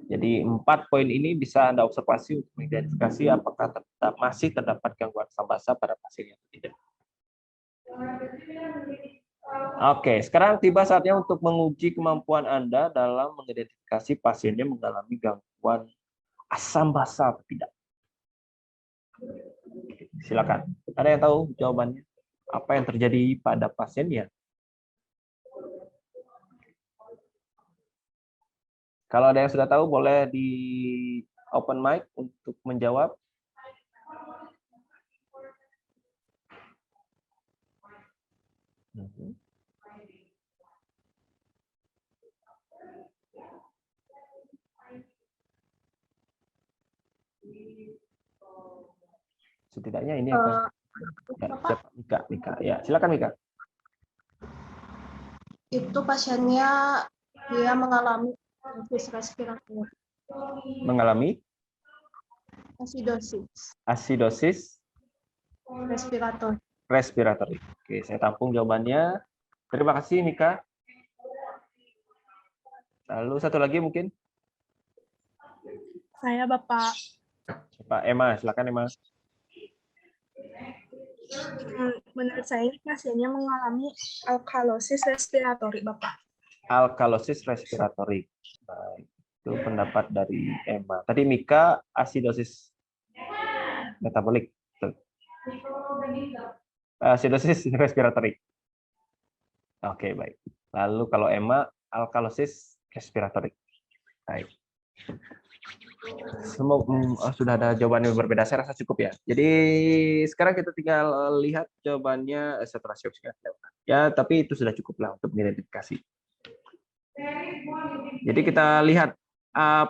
Jadi 4 poin ini bisa Anda observasi untuk mengidentifikasi apakah masih terdapat gangguan asam basa pada pasien yang tidak. Oke, sekarang tiba saatnya untuk menguji kemampuan Anda dalam mengidentifikasi pasiennya mengalami gangguan asam basa atau tidak. Silakan. Ada yang tahu jawabannya? Apa yang terjadi pada pasiennya? Kalau ada yang sudah tahu, boleh di open mic untuk menjawab. Setidaknya ini akan Mika. Ya, silakan Mika. Itu pasiennya dia mengalami respirator. Mengalami asidosis respiratorik. Oke, saya tampung jawabannya. Terima kasih Mika. Lalu satu lagi mungkin. Saya Bapak. Pak Emma, silakan Emma. Menurut saya ini pasiennya mengalami alkalosis respiratorik, Bapak. Alkalosis respiratorik. Baik, itu pendapat dari Emma. Tadi Mika asidosis metabolik. Asidosis respiratorik. Oke, baik. Lalu kalau Emma alkalosis respiratorik. Baik. Sudah ada jawaban yang berbeda, saya rasa cukup ya. Jadi sekarang kita tinggal lihat jawabannya saturasi oksigen. Ya, tapi itu sudah cukup lah untuk mengidentifikasi. Jadi kita lihat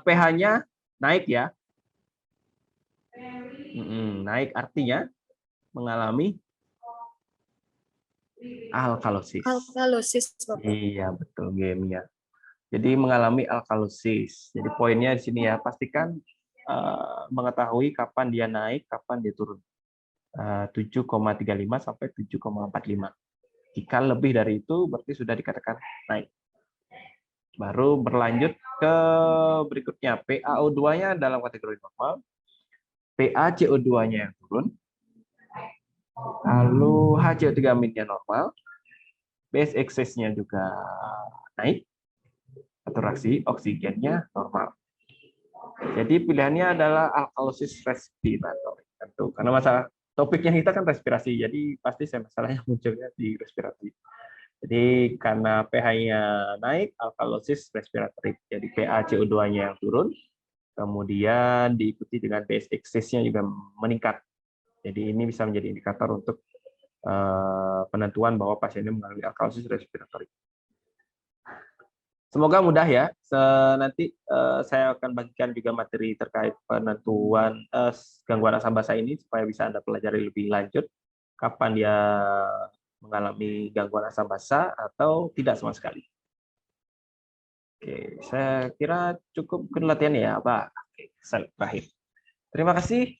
pH-nya naik ya. Naik artinya mengalami alkalosis. Alkalosis, Bapak. Iya, betul, Gemia. Jadi mengalami alkalosis. Jadi poinnya di sini ya, pastikan mengetahui kapan dia naik, kapan dia turun. 7,35 sampai 7,45. Jika lebih dari itu, berarti sudah dikatakan naik. Baru berlanjut ke berikutnya. PaO2-nya dalam kategori normal. PaCO2-nya yang turun. Lalu HCO3-nya normal. Base excess-nya juga naik. Saturasi oksigennya normal. Jadi pilihannya adalah alkalosis respiratorik. Tentu karena masalah topiknya kita kan respirasi, jadi pasti masalahnya munculnya di respirasi. Jadi karena pH-nya naik, alkalosis respiratorik. Jadi PaCO2-nya yang turun, kemudian diikuti dengan base excess-nya juga meningkat. Jadi ini bisa menjadi indikator untuk penentuan bahwa pasiennya mengalami alkalosis respiratorik. Semoga mudah ya. Nanti saya akan bagikan juga materi terkait penentuan gangguan asam basa ini supaya bisa Anda pelajari lebih lanjut kapan dia mengalami gangguan asam basa atau tidak sama sekali. Oke, saya kira cukup latihan ya, Pak. Oke, slide terakhir. Terima kasih.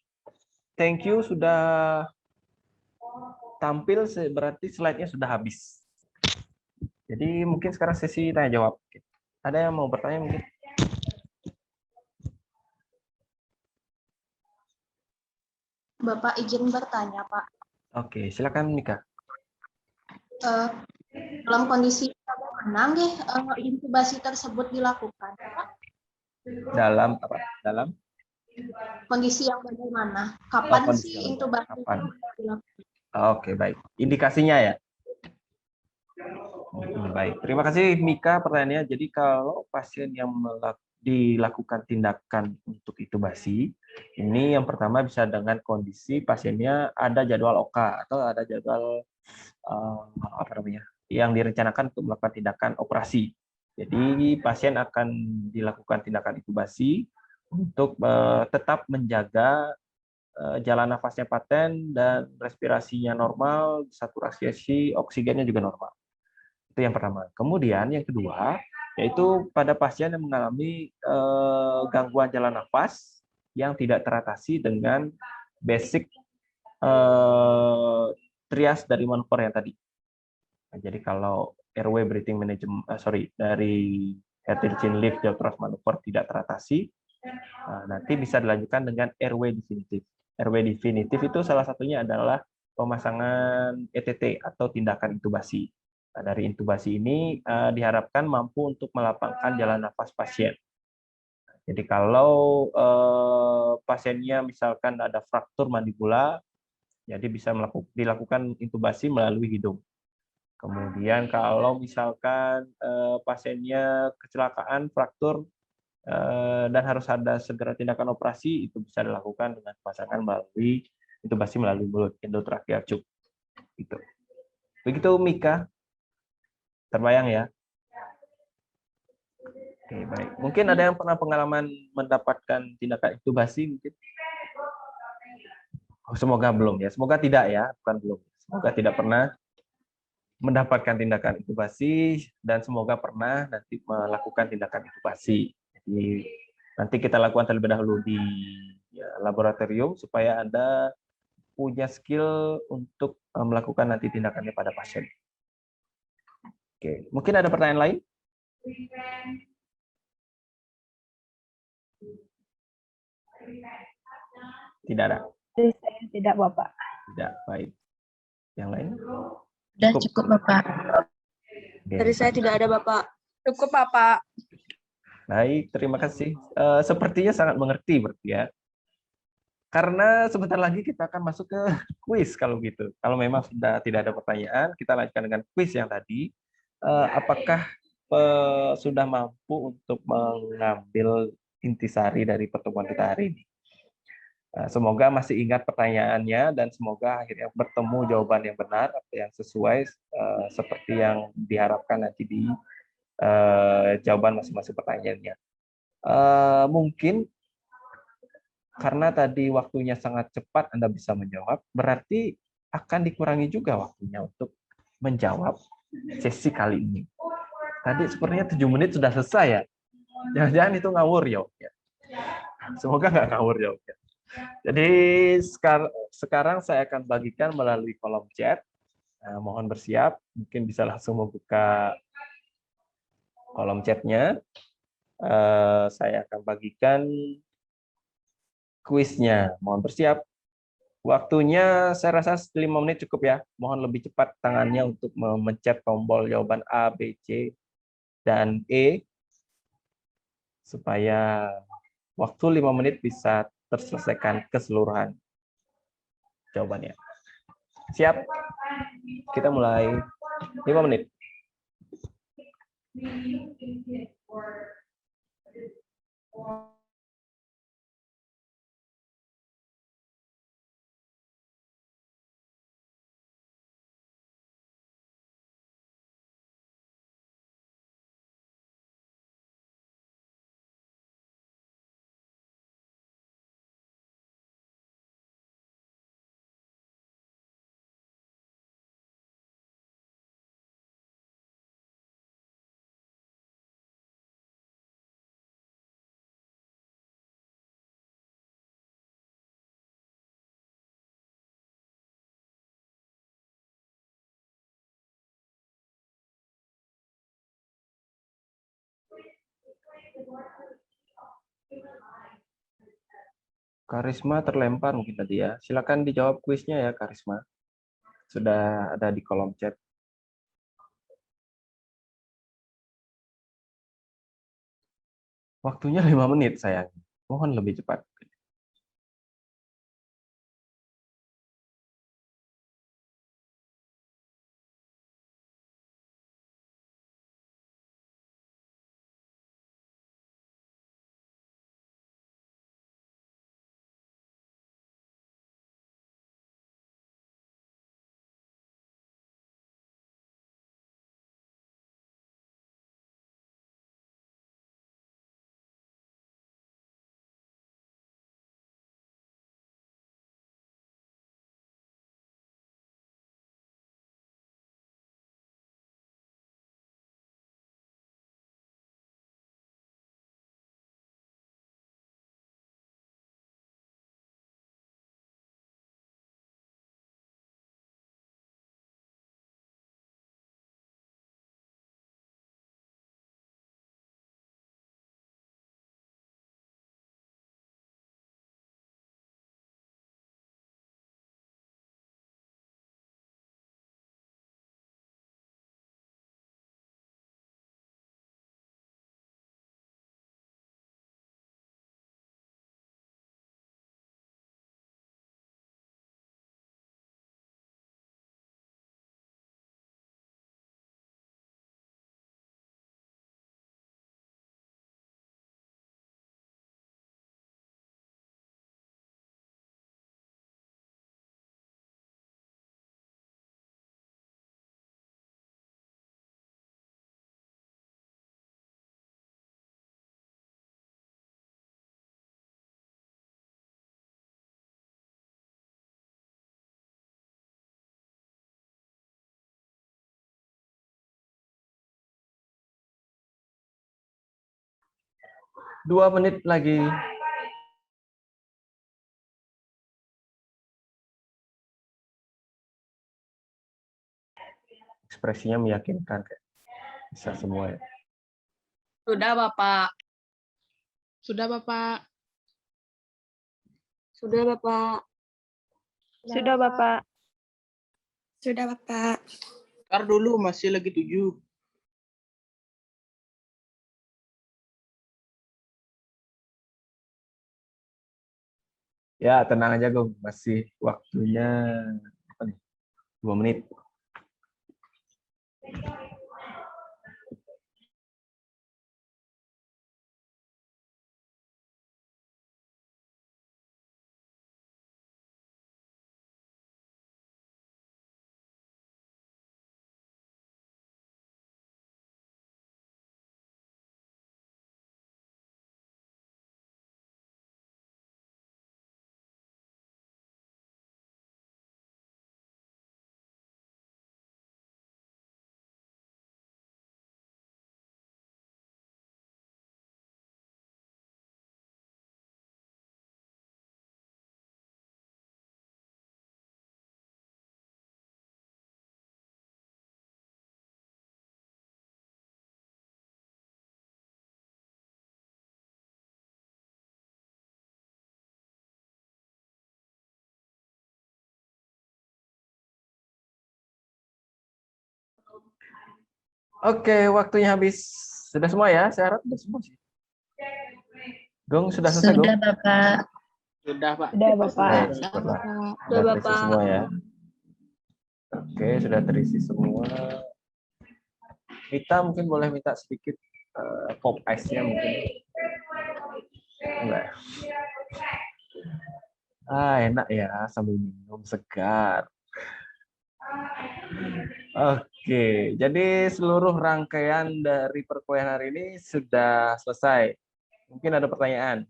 Thank you sudah tampil, berarti slide-nya sudah habis. Jadi mungkin sekarang sesi tanya jawab. Ada yang mau bertanya mungkin? Bapak izin bertanya, Pak. Oke, silakan Mika. Eh, dalam kondisi bagaimana nggih, intubasi tersebut dilakukan, Pak? Dalam apa? Dalam Kondisi yang bagaimana? Kapan kondisi sih yang intubasi kapan? dilakukan? Oke, baik. Indikasinya ya. Baik, terima kasih Mika pertanyaannya. Jadi kalau pasien yang dilakukan tindakan untuk intubasi, ini yang pertama bisa dengan kondisi pasiennya ada jadwal OK atau ada jadwal apa namanya, yang direncanakan untuk melakukan tindakan operasi. Jadi pasien akan dilakukan tindakan intubasi untuk tetap menjaga jalan nafasnya paten dan respirasinya normal, saturasi oksigennya juga normal. Itu yang pertama. Kemudian yang kedua, yaitu pada pasien yang mengalami gangguan jalan nafas yang tidak teratasi dengan basic trias dari manuver yang tadi. Nah, jadi kalau airway breathing management, dari Hertel chin lift jaw thrust manuver tidak teratasi, nanti bisa dilanjutkan dengan airway definitif. Airway definitif itu salah satunya adalah pemasangan ETT atau tindakan intubasi. Nah, dari intubasi ini diharapkan mampu untuk melapangkan jalan nafas pasien. Jadi kalau pasiennya misalkan ada fraktur mandibula, jadi bisa dilakukan intubasi melalui hidung. Kemudian kalau misalkan pasiennya kecelakaan, fraktur, dan harus ada segera tindakan operasi, itu bisa dilakukan dengan pemasangan melalui intubasi melalui mulut, endotracheal tube. Gitu. Begitu Mika, terbayang ya? Oke, baik. Mungkin ada yang pernah pengalaman mendapatkan tindakan intubasi mungkin? Oh, semoga belum ya. Semoga tidak ya, bukan belum. Semoga tidak pernah mendapatkan tindakan intubasi dan semoga pernah nanti melakukan tindakan intubasi. Jadi nanti kita lakukan terlebih dahulu di laboratorium supaya Anda punya skill untuk melakukan nanti tindakannya pada pasien. Oke, mungkin ada pertanyaan lain? Tidak ada. Dari saya tidak, Bapak. Tidak, baik. Yang lain? Sudah cukup, Bapak. Oke, Dari saya tidak ada, Bapak. Cukup, Bapak. baik, terima kasih. Sepertinya sangat mengerti berarti ya. Karena sebentar lagi kita akan masuk ke kuis kalau gitu. Kalau memang sudah tidak ada pertanyaan, kita lanjutkan dengan kuis yang tadi. Apakah sudah mampu untuk mengambil intisari dari pertemuan kita hari ini? Semoga masih ingat pertanyaannya dan semoga akhirnya bertemu jawaban yang benar atau yang sesuai seperti yang diharapkan nanti di jawaban masing-masing pertanyaannya. Mungkin karena tadi waktunya sangat cepat Anda bisa menjawab, berarti akan dikurangi juga waktunya untuk menjawab sesi kali ini. Tadi sepertinya 7 menit sudah selesai ya. Jangan-jangan itu ngawur ya. Semoga nggak ngawur ya. Jadi sekarang saya akan bagikan melalui kolom chat. Nah, mohon bersiap, mungkin bisa langsung membuka kolom chatnya. Saya akan bagikan kuisnya. Mohon bersiap. Waktunya saya rasa 5 menit cukup ya. Mohon lebih cepat tangannya untuk memencet tombol jawaban A, B, C, dan E supaya waktu 5 menit bisa terselesaikan keseluruhan jawabannya. Siap? Kita mulai 5 menit. Karisma terlempar mungkin tadi ya. Silakan dijawab kuisnya ya, Karisma. Sudah ada di kolom chat. Waktunya 5 menit, sayang. Mohon lebih cepat. Dua menit lagi. Ekspresinya meyakinkan. Bisa semua ya. Sudah, Bapak. Sudah, Bapak. Sudah, Bapak. Sudah, Bapak. Sudah, Bapak. Ntar dulu, masih lagi 7. Ya, tenang aja, Gong. Masih waktunya apa nih? 2 menit. Oke, waktunya habis. Sudah semua ya? Saya harap sudah semua sih. Gong, sudah selesai, Gong? Sudah, Bapak. Sudah, Pak. Sudah, Bapak. Baik, Sudah, syukurlah. Bapak. Sudah terisi semua ya. Oke, sudah terisi semua. Mita mungkin boleh minta sedikit pop ice-nya mungkin. Enggak. Enak ya sambil minum segar. Oke, jadi seluruh rangkaian dari perkuliahan hari ini sudah selesai. Mungkin ada pertanyaan?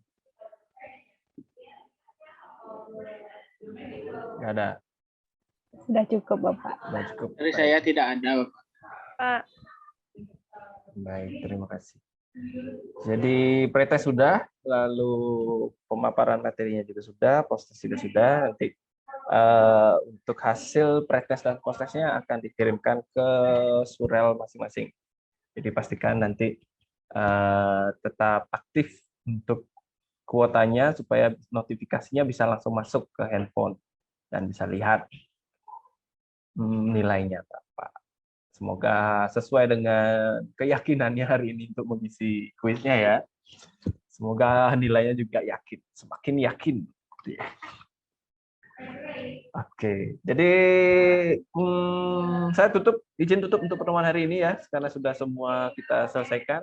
Nggak ada. Sudah cukup, Bapak. Sudah cukup. Dari saya tidak ada, Bapak. Pak. Baik, terima kasih. Jadi pretest sudah, lalu pemaparan materinya juga sudah, postes juga sudah. Nanti untuk hasil pretest dan postesnya akan dikirimkan ke surel masing-masing. Jadi pastikan nanti tetap aktif untuk kuotanya supaya notifikasinya bisa langsung masuk ke handphone dan bisa lihat nilainya berapa. Semoga sesuai dengan keyakinannya hari ini untuk mengisi kuisnya ya. Semoga nilainya juga yakin, semakin yakin. Oke, jadi saya izin tutup untuk pertemuan hari ini ya, karena sudah semua kita selesaikan.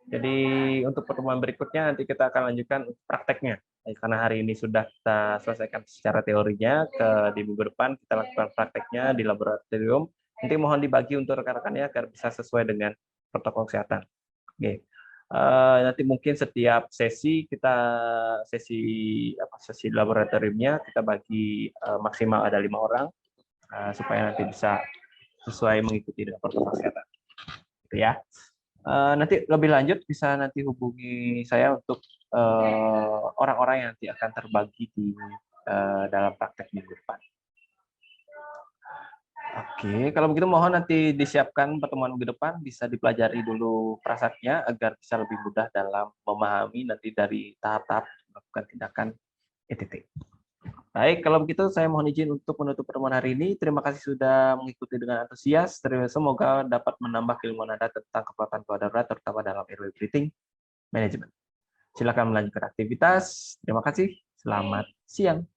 Jadi untuk pertemuan berikutnya nanti kita akan lanjutkan prakteknya. Karena hari ini sudah kita selesaikan secara teorinya, di minggu depan kita lakukan prakteknya di laboratorium. Nanti mohon dibagi untuk rekan-rekannya agar bisa sesuai dengan protokol kesehatan. Oke. Nanti mungkin setiap sesi sesi laboratoriumnya kita bagi maksimal ada 5 orang supaya nanti bisa sesuai mengikuti dengan protokol kesehatan. Gitu ya. Nanti lebih lanjut bisa nanti hubungi saya untuk orang-orang yang nanti akan terbagi di dalam praktek minggu depan. Oke, kalau begitu mohon nanti disiapkan pertemuan minggu depan, bisa dipelajari dulu prasatnya agar bisa lebih mudah dalam memahami nanti dari tahap-tahap melakukan tindakan ETT. Baik, kalau begitu saya mohon izin untuk menutup pertemuan hari ini. Terima kasih sudah mengikuti dengan antusias. Semoga dapat menambah keilmuan Anda tentang kepelatihan gawat darurat, terutama dalam airway breathing management. Silakan melanjutkan aktivitas. Terima kasih. Selamat siang.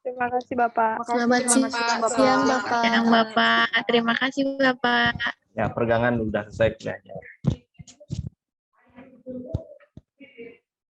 Terima kasih Bapak. Selamat siang, Bapak. Siang, Bapak. Terima kasih, Bapak. Ya, peregangan sudah selesai kuliahnya.